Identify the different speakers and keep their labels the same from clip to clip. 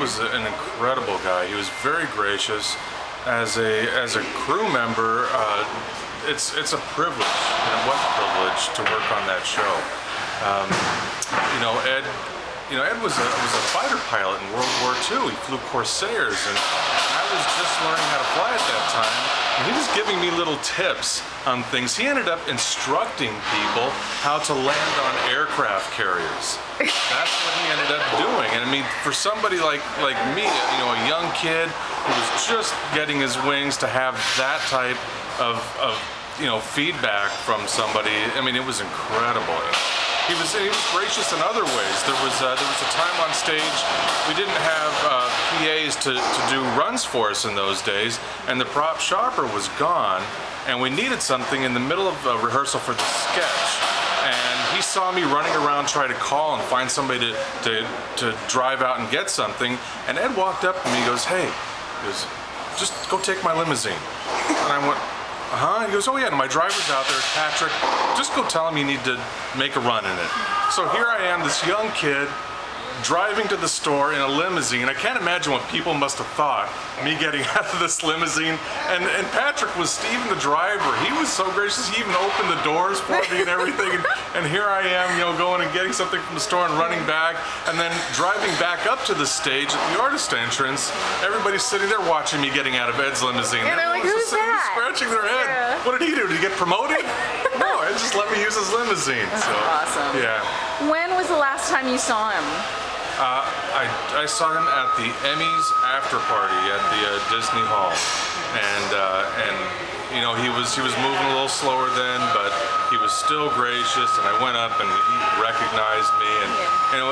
Speaker 1: was an incredible guy. He was very gracious. As a crew member, it's a privilege, and it was a privilege to work on that show. Ed was a fighter pilot in World War II. He flew Corsairs, and I was just learning how to fly at that time. And he was giving me little tips on things. He ended up instructing people how to land on aircraft carriers. That's what he ended up doing. And I mean, for somebody like me, a young kid who was just getting his wings, to have that type of feedback from somebody, I mean, it was incredible. He was gracious in other ways. There was a time on stage we didn't have PAs to do runs for us in those days, and the prop shopper was gone, and we needed something in the middle of a rehearsal for the sketch. And he saw me running around trying to call and find somebody to drive out and get something. And Ed walked up to me, he goes, "Hey," he goes, "just go take my limousine." And I went, "Huh?" He goes, "Oh yeah, my driver's out there, Patrick. Just go tell him you need to make a run in it." So here I am, this young kid, driving to the store in a limousine. I can't imagine what people must have thought, me getting out of this limousine. And Patrick was Steven, the driver. He was so gracious, he even opened the doors for me and everything. And here I am, going and getting something from the store and running back, and then driving back up to the stage at the artist entrance. Everybody's sitting there watching me getting out of Ed's limousine.
Speaker 2: And they're like, "Who's that?"
Speaker 1: Scratching their head. Yeah. What did he do? Did he get promoted? No, Ed just let me use his limousine.
Speaker 2: That's awesome.
Speaker 1: Yeah.
Speaker 2: When was the last time you saw him?
Speaker 1: I saw him at the Emmys after party at the Disney Hall, and he was moving a little slower then, but he was still gracious. And I went up and he recognized me, and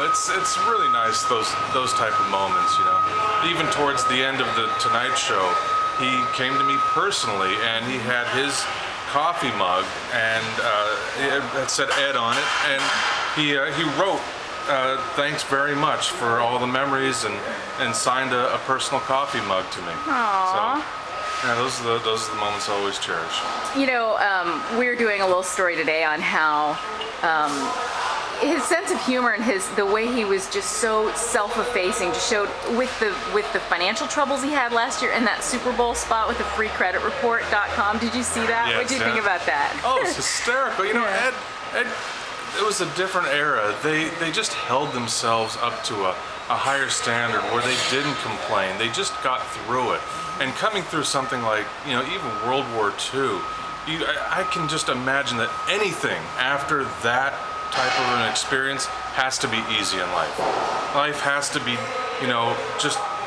Speaker 1: it's really nice, those type of moments. Even towards the end of the Tonight Show, he came to me personally, and he had his coffee mug, and it said Ed on it, and he wrote, "Thanks very much for all the memories," and signed a personal coffee mug to me.
Speaker 2: Aww.
Speaker 1: So, yeah, those are the moments I always cherish.
Speaker 2: We're doing a little story today on how his sense of humor and the way he was just so self-effacing, just showed with the financial troubles he had last year, and that Super Bowl spot with the freecreditreport.com. Did you see that?
Speaker 1: Yes,
Speaker 2: what did you think about that?
Speaker 1: Oh, it's hysterical. Ed, it was a different era. They just held themselves up to a higher standard where they didn't complain. They just got through it. And coming through something like, even World War II, I can just imagine that anything after that type of an experience has to be easy in life. Life has to be,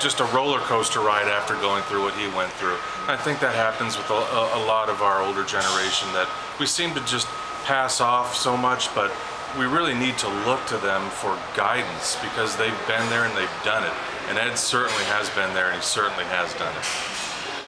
Speaker 1: just a roller coaster ride after going through what he went through. And I think that happens with a lot of our older generation, that we seem to just pass off so much, but we really need to look to them for guidance, because they've been there and they've done it. And Ed certainly has been there, and he certainly has done it.